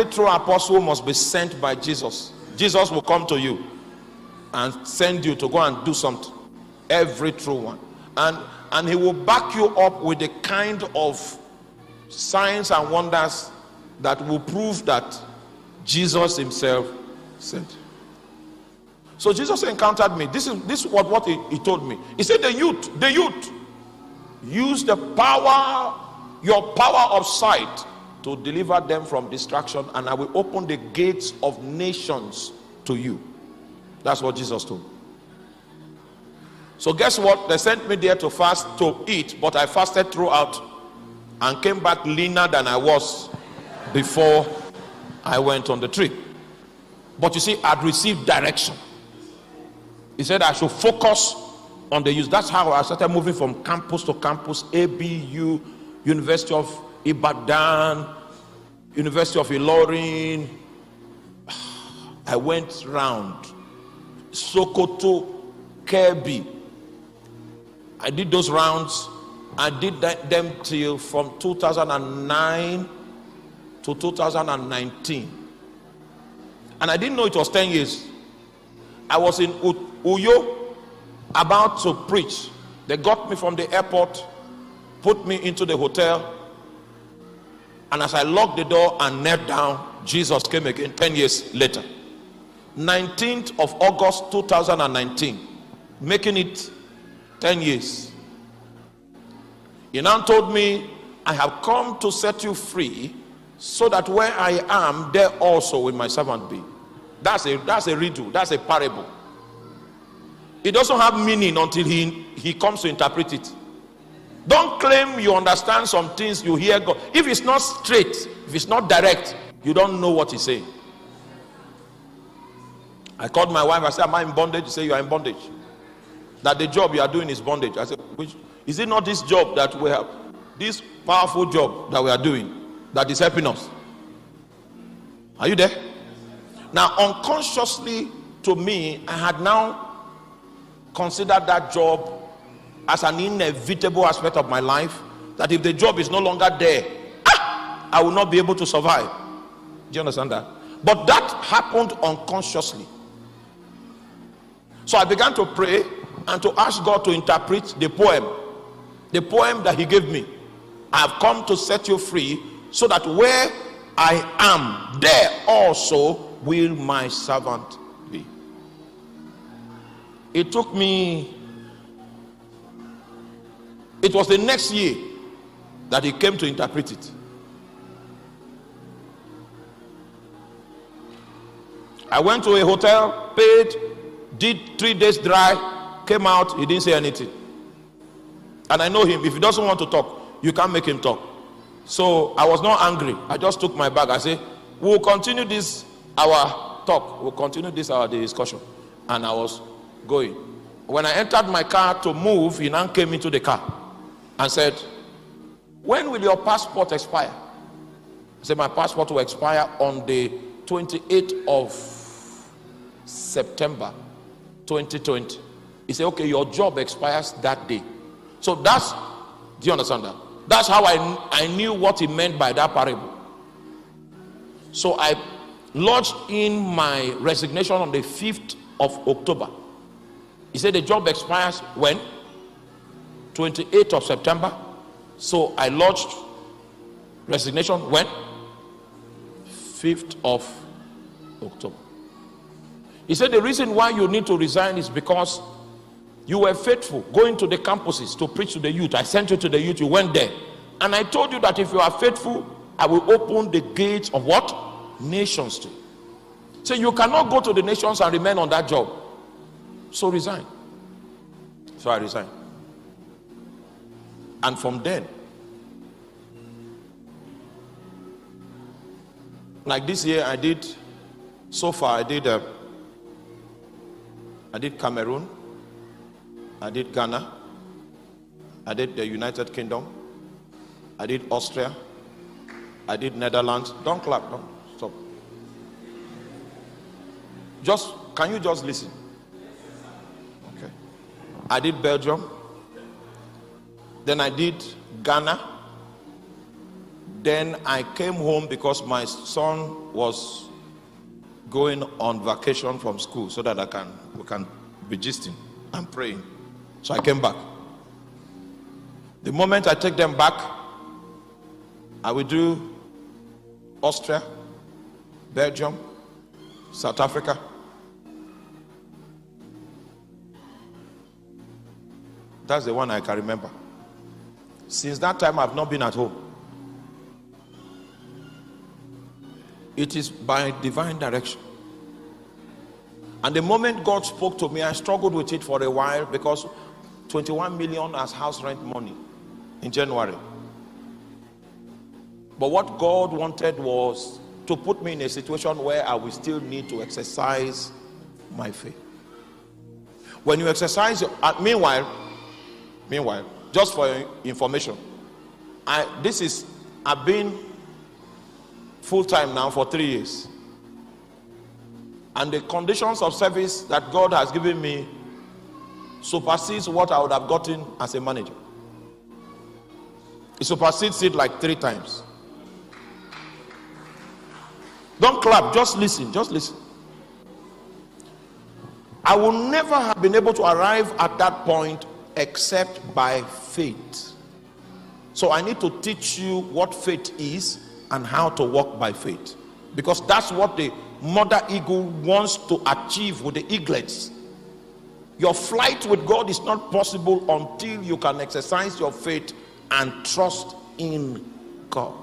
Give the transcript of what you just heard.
Every true apostle must be sent by Jesus. Jesus will come to you and send you to go and do something. Every true one. And he will back you up with the kind of signs and wonders that will prove that Jesus himself said. So Jesus encountered me. This is what he told me. He said, the youth, use the power, your power of sight, to deliver them from distraction, and I will open the gates of nations to you. That's what Jesus told. So guess what? They sent me there to fast, to eat, but I fasted throughout and came back leaner than I was before I went on the trip. But you see, I'd received direction. He said I should focus on the use. That's how I started moving from campus to campus. ABU, University of Ibadan, University of Ilorin. I went round Sokoto, Kebbi. I did those rounds. I did them till from 2009 to 2019. And I didn't know it was 10 years. I was in Uyo about to preach. They got me from the airport, put me into the hotel, and as I locked the door and knelt down, Jesus came again 10 years later. 19th of August 2019, making it 10 years. He now told me, I have come to set you free, so that where I am, there also will my servant be. That's a riddle, that's a parable. It doesn't have meaning until he comes to interpret it. Don't claim you understand some things you hear God. If it's not straight, if it's not direct, you don't know what he's saying. I called my wife, I said, am I in bondage? She said, you are in bondage. That the job you are doing is bondage. I said, is it not this job that we have, this powerful job that we are doing, that is helping us? Are you there? Now, unconsciously to me, I had now considered that job as an inevitable aspect of my life, that if the job is no longer there, I will not be able to survive. Do you understand that? But that happened unconsciously. So I began to pray and to ask God to interpret the poem that he gave me. I have come to set you free, so that where I am, there also will my servant be. It took me, it was the next year that he came to interpret it. I went to a hotel, paid, did 3 days dry, came out, he didn't say anything. And I know him, if he doesn't want to talk, you can't make him talk. So I was not angry. I just took my bag. I said, we'll continue this our talk. We'll continue this our discussion. And I was going. When I entered my car to move, he now came into the car and said, when will your passport expire? I said, my passport will expire on the 28th of September 2020. He said, okay, your job expires that day. So that's, do you understand that? That's how I knew what he meant by that parable. So I lodged in my resignation on the 5th of October. He said the job expires when? 28th of September. So I lodged resignation when? 5th of October. He said the reason why you need to resign is because you were faithful going to the campuses to preach to the youth. I sent you to the youth, you went there. And I told you that if you are faithful, I will open the gates of what? Nations to you. So you cannot go to the nations and remain on that job. So resign. So I resigned. And from then, like this year I did, so far I did Cameroon, I did Ghana, I did the United Kingdom, I did Austria, I did Netherlands. Don't clap, don't stop. Can you just listen? Okay. I did Belgium, then I did Ghana, Then I came home because my son was going on vacation from school so that we can be gisting and praying. So I came back. The moment I take them back, I will do Austria, Belgium, South Africa. That's the one I can remember. Since that time, I've not been at home. It is by divine direction. And the moment God spoke to me, I struggled with it for a while because 21 million as house rent money in January. But what God wanted was to put me in a situation where I will still need to exercise my faith. When you exercise, meanwhile, just for your information, I've been full-time now for 3 years. And the conditions of service that God has given me supersedes what I would have gotten as a manager. It supersedes it like 3 times. Don't clap, just listen, just listen. I will never have been able to arrive at that point except by faith. So I need to teach you what faith is and how to walk by faith, because that's what the mother eagle wants to achieve with the eaglets. Your flight with God is not possible until you can exercise your faith and trust in God.